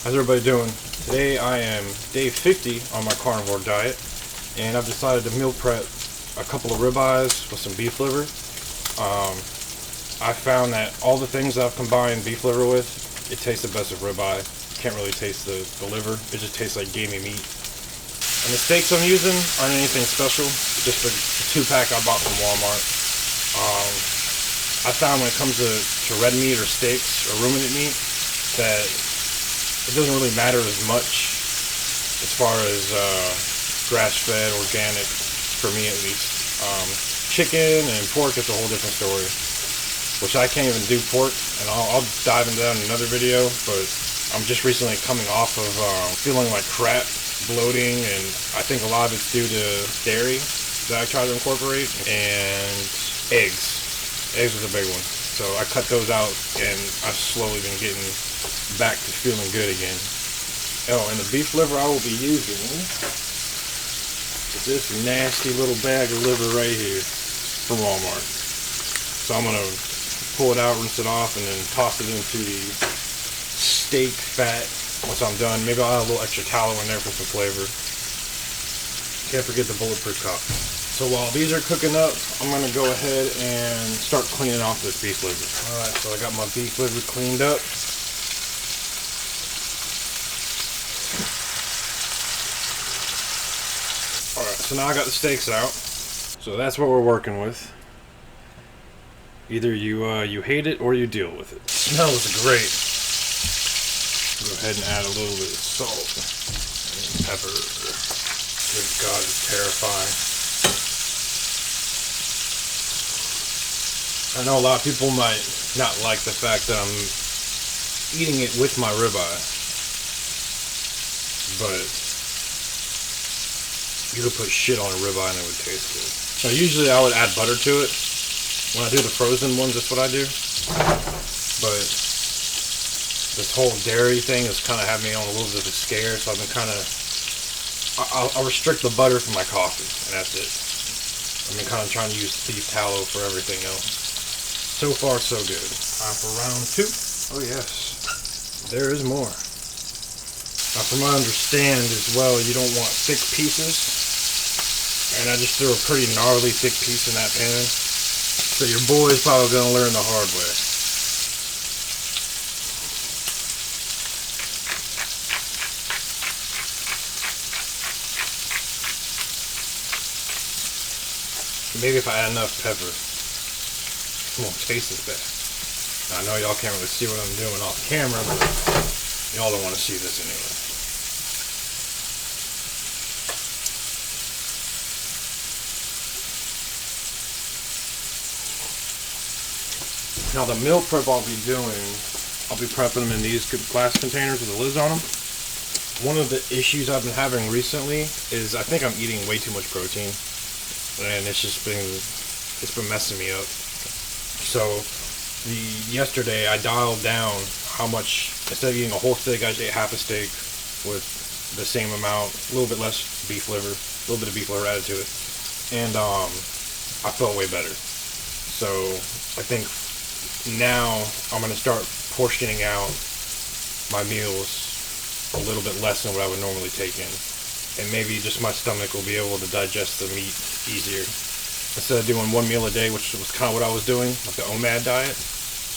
How's everybody doing? Today I am day 50 on my carnivore diet, and I've decided to meal prep a couple of ribeyes with some beef liver. I found that all the things I've combined beef liver with, it tastes the best of ribeye. Can't really taste the liver. It just tastes like gamey meat. And the steaks I'm using aren't anything special, just the 2-pack I bought from Walmart. I found when it comes to red meat or steaks or ruminant meat that it doesn't really matter as much as far as grass-fed, organic, for me at least. Chicken and pork is a whole different story, which I can't even do pork, and I'll dive into that in another video, but I'm just recently coming off of feeling like crap, bloating, and I think a lot of it's due to dairy that I try to incorporate, and eggs. Eggs was a big one. So I cut those out, and I've slowly been getting back to feeling good again. Oh, and the beef liver I will be using is this nasty little bag of liver right here from Walmart. So I'm going to pull it out, rinse it off, and then toss it into the steak fat once I'm done. Maybe I'll add a little extra tallow in there for some flavor. Can't forget the bulletproof cup. So while these are cooking up, I'm going to go ahead and start cleaning off this beef liver. Alright, so I got my beef liver cleaned up. Alright, so now I got the steaks out. So that's what we're working with. Either you hate it or you deal with it. Smells great. Go ahead and add a little bit of salt and pepper. Good God, it's terrifying. I know a lot of people might not like the fact that I'm eating it with my ribeye, but you could put shit on a ribeye and it would taste good. So usually I would add butter to it. When I do the frozen ones, that's what I do. But this whole dairy thing has kind of had me on a little bit of a scare, so I've been kind of... I'll restrict the butter for my coffee, and that's it. I've been kind of trying to use beef tallow for everything else. So far, so good. Time for round 2. Oh yes, there is more. Now from what I understand as well, you don't want thick pieces. And I just threw a pretty gnarly thick piece in that pan. So your boy's probably going to learn the hard way. Maybe if I add enough pepper, it won't taste as bad. Now, I know y'all can't really see what I'm doing off camera, but y'all don't want to see this anyway. Now the meal prep I'll be doing, I'll be prepping them in these glass containers with the lids on them. One of the issues I've been having recently is I think I'm eating way too much protein, and it's been messing me up. So yesterday I dialed down how much, instead of eating a whole steak, I just ate half a steak with the same amount, a little bit less beef liver, a little bit of beef liver added to it, and I felt way better. So I think now I'm going to start portioning out my meals a little bit less than what I would normally take in, and maybe just my stomach will be able to digest the meat easier. Instead of doing one meal a day, which was kind of what I was doing, like the OMAD diet,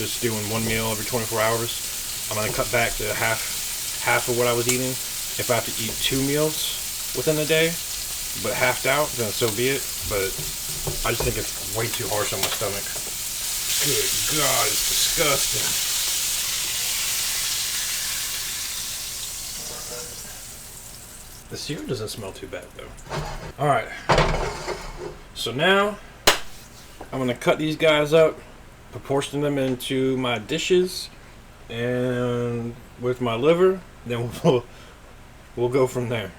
just doing one meal every 24 hours, I'm going to cut back to half of what I was eating. If I have to eat 2 meals within a day, but halved out, then so be it. But I just think it's way too harsh on my stomach. Good God, it's disgusting. The sear doesn't smell too bad though. Alright. So now, I'm going to cut these guys up, proportion them into my dishes, and with my liver, then we'll go from there.